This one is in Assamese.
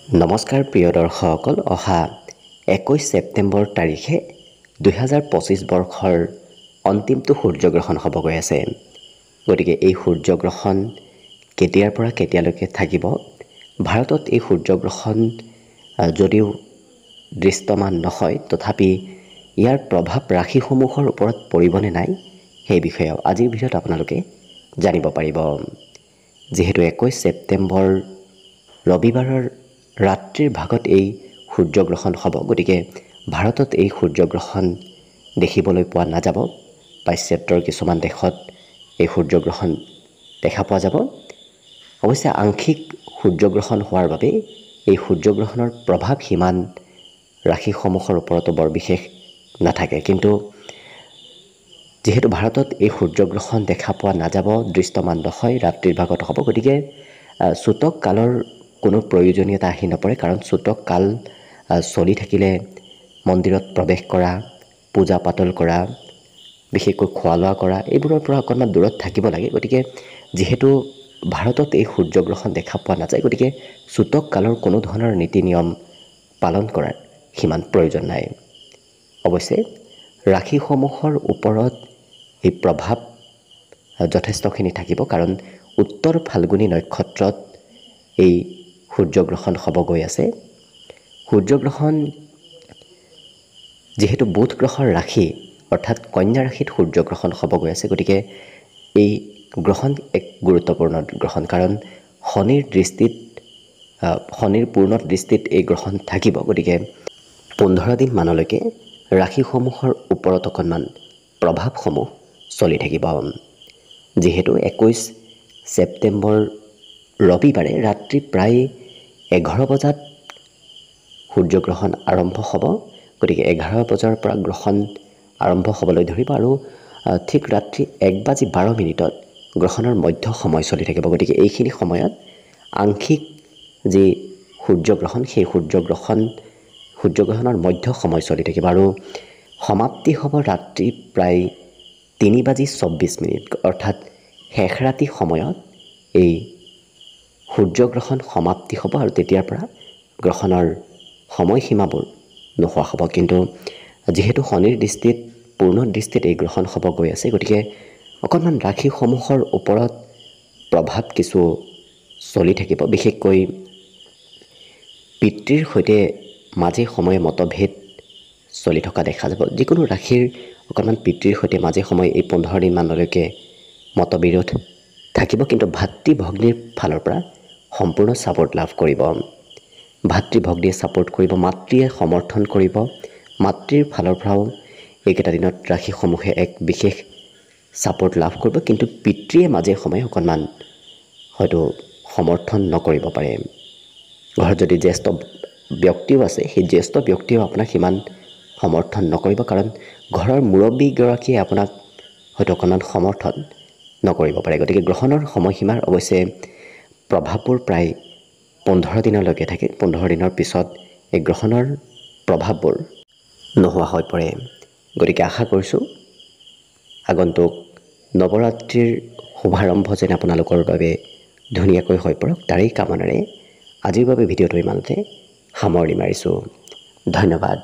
নমস্কাৰ প্ৰিয় দৰ্শকসকল, অহা 21 ছেপ্টেম্বৰ তাৰিখে 2025 বৰ্ষৰ অন্তিমটো সূৰ্যগ্ৰহণ হ'ব গৈ আছে। গতিকে এই সূৰ্যগ্ৰহণ কেতিয়াৰ পৰা কেতিয়ালৈকে থাকিব, ভাৰতত এই সূৰ্যগ্ৰহণ যদিও দৃশ্যমান নহয়, তথাপি ইয়াৰ প্ৰভাৱ ৰাশিসমূহৰ ওপৰত পৰিবনে নাই সেই বিষয়ে আজিৰ ভিডিঅ'ত আপোনালোকে জানিব পাৰিব। যিহেতু 21 ছেপ্টেম্বৰ ৰবিবাৰৰ ৰাত্ৰিৰ ভাগত এই সূৰ্যগ্ৰহণ হ'ব, গতিকে ভাৰতত এই সূৰ্যগ্ৰহণ দেখিবলৈ পোৱা নাযাব। পাশ্চাত্যৰ কিছুমান দেশত এই সূৰ্যগ্ৰহণ দেখা পোৱা যাব। অৱশ্যে আংশিক সূৰ্যগ্ৰহণ হোৱাৰ বাবে এই সূৰ্যগ্ৰহণৰ প্ৰভাৱ সিমান ৰাশিসমূহৰ ওপৰতো বৰ বিশেষ নাথাকে। কিন্তু যিহেতু ভাৰতত এই সূৰ্যগ্ৰহণ দেখা পোৱা নাযাব, দৃশ্যমান নহয়, ৰাত্ৰিৰ ভাগত হ'ব, গতিকে সূতক কালৰ কোনো প্ৰয়োজনীয়তা আহি নপৰে। কাৰণ সূতক কাল চলি থাকিলে মন্দিৰত প্ৰৱেশ কৰা, পূজা পাতল কৰা, বিশেষকৈ খোৱা লোৱা কৰা, এইবোৰৰ পৰা অকণমান দূৰত থাকিব লাগে। গতিকে যিহেতু ভাৰতত এই সূৰ্যগ্ৰহণ দেখা পোৱা নাযায়, গতিকে সূতক কালৰ কোনো ধৰণৰ নীতি নিয়ম পালন কৰাৰ সিমান প্ৰয়োজন নাই। অৱশ্যে ৰাশিসমূহৰ ওপৰত এই প্ৰভাৱ যথেষ্টখিনি থাকিব, কাৰণ উত্তৰ ফাল্গুনী নক্ষত্ৰত এই সূৰ্যগ্ৰহণ হ'ব গৈ আছে। সূৰ্যগ্ৰহণ যিহেতু বুধ গ্ৰহৰ ৰাশি অৰ্থাৎ কন্যা ৰাশিত সূৰ্যগ্ৰহণ হ'ব গৈ আছে, গতিকে এই গ্ৰহণ এক গুৰুত্বপূৰ্ণ গ্ৰহণ। কাৰণ শনিৰ পূৰ্ণ দৃষ্টিত এই গ্ৰহণ থাকিব। গতিকে 15 দিন মানলৈকে ৰাশিসমূহৰ ওপৰত অকণমান প্ৰভাৱসমূহ চলি থাকিব। যিহেতু 21 ছেপ্টেম্বৰ ৰবিবাৰে ৰাত্ৰি প্ৰায় 11 বজাত সূৰ্যগ্ৰহণ আৰম্ভ হ'ব। গতিকে 11 বজাৰ পৰা গ্ৰহণ আৰম্ভ হ'বলৈ ধৰিব আৰু ঠিক ৰাত্ৰি 1:12 গ্ৰহণৰ মধ্য সময় চলি থাকিব। গতিকে এইখিনি সময়ত আংশিক যি সূৰ্যগ্ৰহণ, সেই সূৰ্যগ্ৰহণৰ মধ্য সময় চলি থাকিব আৰু সমাপ্তি হ'ব ৰাত্ৰি প্ৰায় 3:24, অৰ্থাৎ শেষ ৰাতি সময়ত এই সূৰ্যগ্ৰহণ সমাপ্তি হ'ব আৰু তেতিয়াৰ পৰা গ্ৰহণৰ সময়সীমাবোৰ নোহোৱা হ'ব। কিন্তু যিহেতু শনিৰ দৃষ্টিত পূৰ্ণ দৃষ্টিত এই গ্ৰহণ হ'ব গৈ আছে, গতিকে অকণমান ৰাশিসমূহৰ ওপৰত প্ৰভাৱ কিছু চলি থাকিব। বিশেষকৈ পিতৃৰ সৈতে মাজে সময়ে মতভেদ চলি থকা দেখা যাব। যিকোনো ৰাশিৰ অকণমান পিতৃৰ সৈতে মাজে সময়ে এই 15 দিনমানলৈকে মতবিৰোধ থাকিব, কিন্তু ভাতৃ ভগ্নীৰ ফালৰ পৰা সম্পূৰ্ণ ছাপোৰ্ট লাভ কৰিব। ভাতৃ ভগ্নীয়ে ছাপোৰ্ট কৰিব, মাতৃয়ে সমৰ্থন কৰিব। মাতৃৰ ফালৰ পৰাও এইকেইটা দিনত ৰাশিসমূহে এক বিশেষ ছাপোৰ্ট লাভ কৰিব, কিন্তু পিতৃয়ে মাজে সময়ে অকণমান হয়তো সমৰ্থন নকৰিব পাৰে। ঘৰত যদি জ্যেষ্ঠ ব্যক্তিও আছে, সেই জ্যেষ্ঠ ব্যক্তিয়েও আপোনাক সিমান সমৰ্থন নকৰিব, কাৰণ ঘৰৰ মুৰব্বীগৰাকীয়ে আপোনাক হয়তো অকণমান সমৰ্থন নকৰিব পাৰে। গতিকে গ্ৰহণৰ সময়সীমাৰ অৱশ্যে প্ৰভাৱবোৰ প্ৰায় 15 দিনলৈকে থাকে। 15 দিনৰ পিছত এই গ্ৰহণৰ প্ৰভাৱবোৰ নোহোৱা হৈ পৰে। গতিকে আশা কৰিছোঁ আগন্তুক নৱৰাত্ৰিৰ শুভাৰম্ভ যেন আপোনালোকৰ বাবে ধুনীয়াকৈ হৈ পৰক, তাৰেই কামনাৰে আজিৰ বাবে ভিডিঅ'টো ইমানতে সামৰণি মাৰিছোঁ। ধন্যবাদ।